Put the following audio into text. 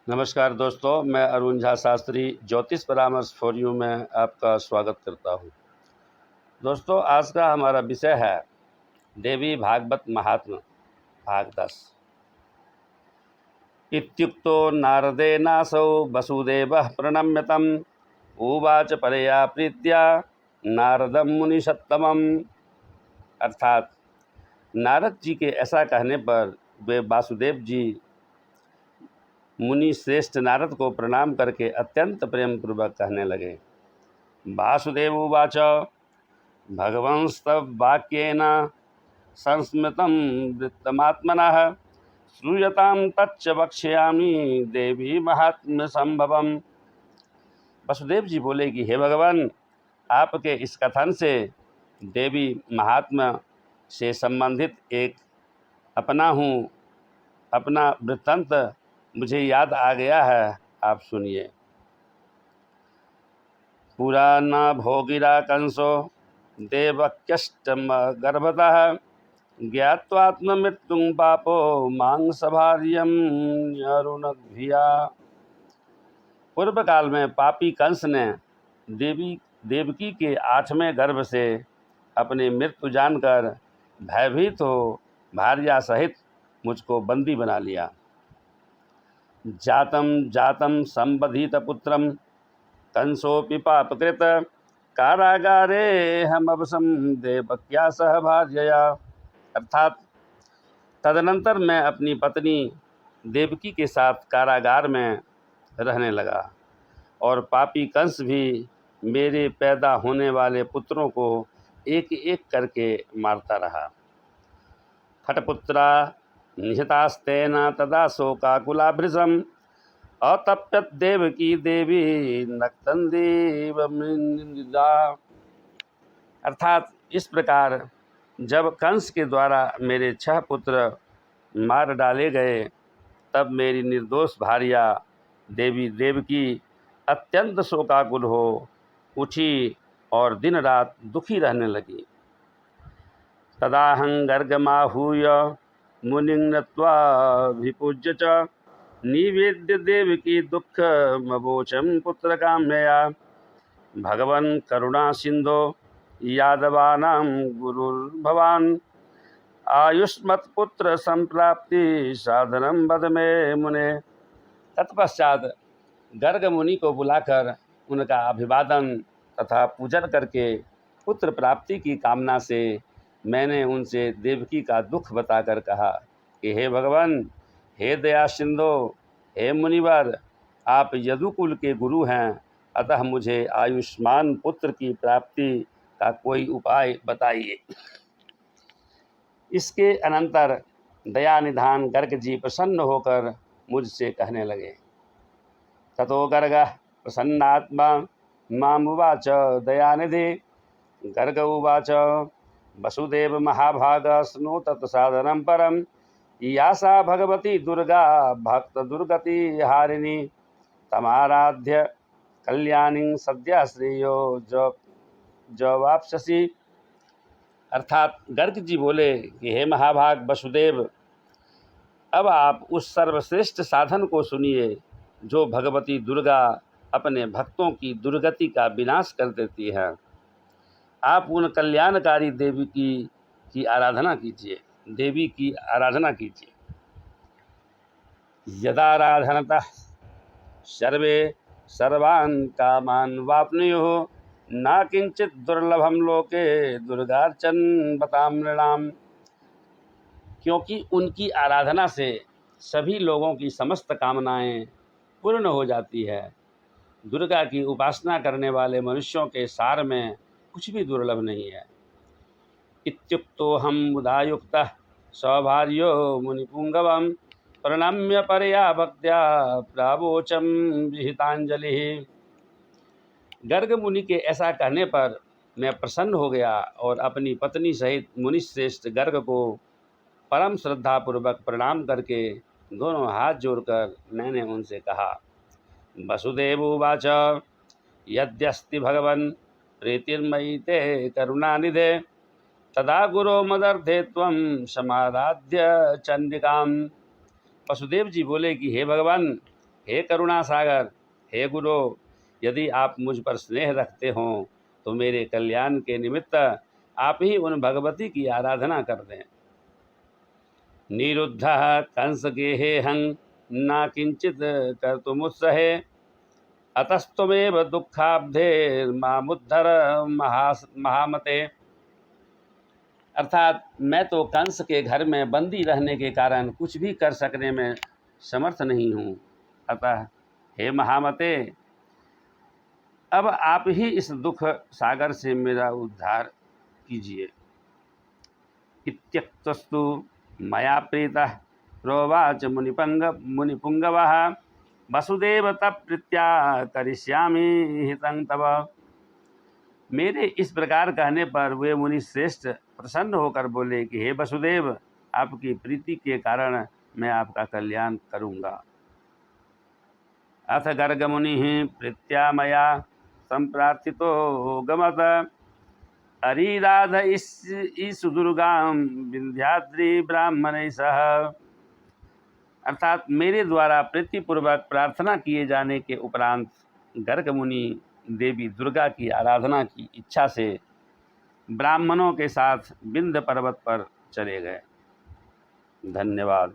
नमस्कार दोस्तों, मैं अरुण झा शास्त्री ज्योतिष परामर्श फॉर यू में आपका स्वागत करता हूँ। दोस्तों, आज का हमारा विषय है देवी भागवत महात्म्य भाग 10। इत्युक्तो नारदेनासौ वसुदेवः प्रणम्यतम् उवाच परया प्रीत्या नारदं मुनिसत्तमम्। अर्थात नारद जी के ऐसा कहने पर वे वासुदेव जी मुनि श्रेष्ठ नारद को प्रणाम करके अत्यंत प्रेम पूर्वक कहने लगे। वासुदेव उवाच भगवंस्तवाक्येन संस्मृतं वृत्तमात्मनः श्रूयतां तच्च वक्ष्यामि देवी महात्म्य संभवम्। वसुदेव जी बोले कि हे भगवान, आपके इस कथन से देवी महात्म्य से संबंधित एक अपना वृत्तांत मुझे याद आ गया है, आप सुनिए। पुराना भोगिरा कंसो देवक्यष्टम गर्भतः ज्ञात्वात्ममृत्युं पापो मांसभार्यं अरुणधिया। पूर्व काल में पापी कंस ने देवकी के 8वें गर्भ से अपनी मृत्यु जानकर भयभीत हो भार्या सहित मुझको बंदी बना लिया। जातम संबधित पुत्रम कंसोपि पापकृत कारागारे हम अवसम देवक्या सह भार्यया। अर्थात तदनंतर मैं अपनी पत्नी देवकी के साथ कारागार में रहने लगा और पापी कंस भी मेरे पैदा होने वाले पुत्रों को एक एक करके मारता रहा। खटपुत्रा निहतास्तेन तदा शोकाकुलाभृशम् अतप्यत देवकी देवी नक्तंदीव मृदा। अर्थात इस प्रकार जब कंस के द्वारा मेरे 6 पुत्र मार डाले गए, तब मेरी निर्दोष भार्या देवी देवकी अत्यंत शोकाकुल हो उठी और दिन रात दुखी रहने लगी। तदाहं गर्गमाहूय मुनिं नत्वा विपूज्य च निवेद्य देवकी दुःखमवोचं पुत्रकाम्यया। भगवन् करुणा सिंधो यादवानां गुरुर्भवान् आयुष्मत्पुत्र संप्राप्ति साधनं वद मे मुने। तत्पश्चात गर्ग मुनि को बुलाकर उनका अभिवादन तथा पूजन करके पुत्र प्राप्ति की कामना से मैंने उनसे देवकी का दुख बताकर कहा कि हे भगवान, हे दया सिंधो, हे मुनिवर, आप यदुकुल के गुरु हैं, अतः मुझे आयुष्मान पुत्र की प्राप्ति का कोई उपाय बताइए। इसके अनंतर दयानिधान गर्ग जी प्रसन्न होकर मुझसे कहने लगे। ततो गर्गः प्रसन्नात्मा मामुवाच दयानिधि। गर्ग उवाच वसुदेव महाभाग स्नो तत्साधनं परं या सा भगवती दुर्गा भक्त दुर्गति हारिणी तमाराध्य कल्याणी सद्या श्रेयो जवाप्स्यसि। अर्थात गर्ग जी बोले कि हे महाभाग वसुदेव, अब आप उस सर्वश्रेष्ठ साधन को सुनिए जो भगवती दुर्गा अपने भक्तों की दुर्गति का विनाश कर देती है। आप उन कल्याणकारी देवी की आराधना कीजिए, देवी की आराधना कीजिए। यदाराधनतः सर्वे सर्वान् कामान् वाप्नुयुः न किंचित दुर्लभम लोके दुर्गार्चन बताम नृणाम। क्योंकि उनकी आराधना से सभी लोगों की समस्त कामनाएं पूर्ण हो जाती है। दुर्गा की उपासना करने वाले मनुष्यों के सार में कुछ भी दुर्लभ नहीं है। इत्युक्तो हम मुदायुक्तः सभार्यो मुनिपुंगवं प्रणम्य परया भक्त्या प्रावोचम विहितांजलि। गर्ग मुनि के ऐसा कहने पर मैं प्रसन्न हो गया और अपनी पत्नी सहित मुनिश्रेष्ठ गर्ग को परम श्रद्धापूर्वक प्रणाम करके दोनों हाथ जोड़कर मैंने उनसे कहा। वसुदेव उवाच यद्यस्ति भगवन् प्रीतिर्मयि ते करुणानिधे तदा गुरो मदर्थे त्वं समाराध्य चंडिकाम। वसुदेव जी बोले कि हे भगवान, हे करुणा सागर, हे गुरु, यदि आप मुझ पर स्नेह रखते हों तो मेरे कल्याण के निमित्त आप ही उन भगवती की आराधना कर दें। निरुद्धः कंस गेहेहं न किंचित कर्तुमुत्सहे अतस्तुमेव दुःखाब्धेर्मामुद्धर महामते। अर्थात मैं तो कंस के घर में बंदी रहने के कारण कुछ भी कर सकने में समर्थ नहीं हूँ, अतः हे महामते, अब आप ही इस दुख सागर से मेरा उद्धार कीजिए। इत्यक्तस्तु मया प्रीतः प्रोवाच मुनिपुंगवः वसुदेव तप्रीत्या करिष्यामि हितं तव। मेरे इस प्रकार कहने पर वे मुनि श्रेष्ठ प्रसन्न होकर बोले कि हे वसुदेव, आपकी प्रीति के कारण मैं आपका कल्याण करूँगा। अथ गर्ग मुनि प्रीत्या मया संप्रार्थितो गमत अरिराध ईसु दुर्गाम विंध्याद्रि ब्राह्मण सह। अर्थात मेरे द्वारा प्रीतिपूर्वक प्रार्थना किए जाने के उपरांत गर्ग मुनि देवी दुर्गा की आराधना की इच्छा से ब्राह्मणों के साथ विंध्य पर्वत पर चले गए। धन्यवाद।